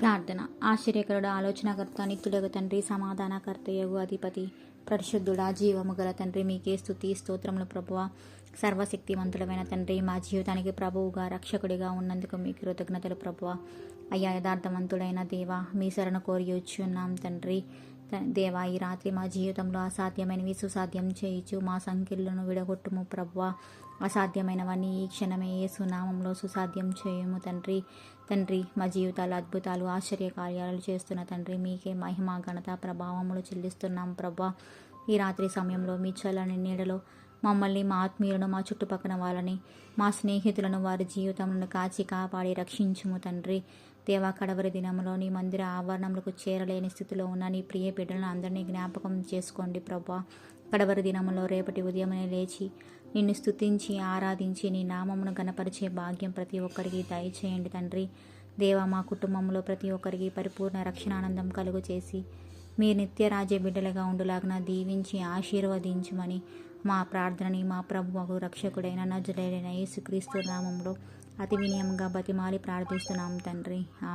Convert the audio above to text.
ప్రార్థన. ఆశ్చర్యకరుడు, ఆలోచనకర్త, నిత్యుడగు తండ్రి, సమాధానకర్తయగు అధిపతి, పరిశుద్ధుడా, జీవము గల తండ్రి, మీకే స్తుతి స్తోత్రములు ప్రభువా. సర్వశక్తివంతుడమైన తండ్రి, మా జీవితానికి ప్రభువుగా రక్షకుడిగా ఉన్నందుకు మీకు కృతజ్ఞతలు ప్రభువా. అయ్యా, యథార్థవంతుడైన దేవా, మీ శరణు కోరి వచ్చున్నాం తండ్రి. దేవా, ఈ రాత్రి మా జీవితంలో అసాధ్యమైనవి సుసాధ్యం చేయించు, మా సంఖ్యలను విడగొట్టుము ప్రభువా. అసాధ్యమైనవన్నీ ఈ క్షణమే యేసు నామంలో సుసాధ్యం చేయము తండ్రి. తండ్రి, మా జీవితాలు అద్భుతాలు ఆశ్చర్య కార్యాలు చేస్తున్న తండ్రి, మీకే మహిమ ఘనత ప్రభావములు చెల్లిస్తున్నాం ప్రభా. ఈ రాత్రి సమయంలో మీ చల్లని నీడలో మమ్మల్ని, మా ఆత్మీయులను, మా చుట్టుపక్కల వాళ్ళని, మా స్నేహితులను, వారి జీవితంలో కాచి కాపాడి రక్షించుము తండ్రి. దేవా, కడవరి దినంలో నీ మందిర ఆవరణములకు చేరలేని స్థితిలో ఉన్న నీ ప్రియ బిడ్డలను అందరినీ జ్ఞాపకం చేసుకోండి ప్రభా. కడవరి దినంలో రేపటి ఉదయమనే లేచి నిన్ను స్తుతించి ఆరాధించి నీ నామమును గణపరిచే భాగ్యం ప్రతి ఒక్కరికి దయచేయండి తండ్రి. దేవా, మా కుటుంబంలో ప్రతి ఒక్కరికి పరిపూర్ణ రక్షణానందం కలుగు చేసి మీ నిత్యరాజ్య బిడ్డలుగా ఉండులాగిన దీవించి ఆశీర్వదించుమని మా ప్రార్థనని మా ప్రభువుకు రక్షకుడైన నజరేయుడైన యేసుక్రీస్తు నామంలో అతి వినయంగా బతిమాలి ప్రార్థిస్తున్నాం తండ్రి.